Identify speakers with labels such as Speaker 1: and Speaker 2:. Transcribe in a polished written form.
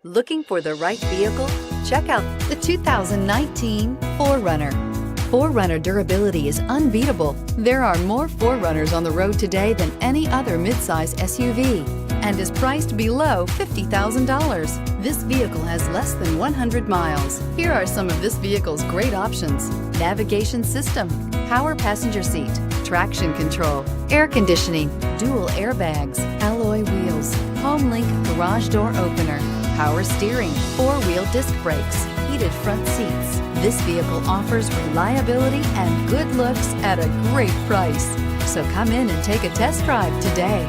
Speaker 1: Looking for the right vehicle? Check out the 2019 4Runner. 4Runner durability is unbeatable. There are more 4Runners on the road today than any other midsize SUV and is priced below $50,000. This vehicle has less than 100 miles. Here are some of this vehicle's great options: navigation system, power passenger seat, traction control, air conditioning, dual airbags, alloy wheels, HomeLink garage door opener, power steering, four-wheel disc brakes, heated front seats. This vehicle offers reliability and good looks at a great price. So come in and take a test drive today.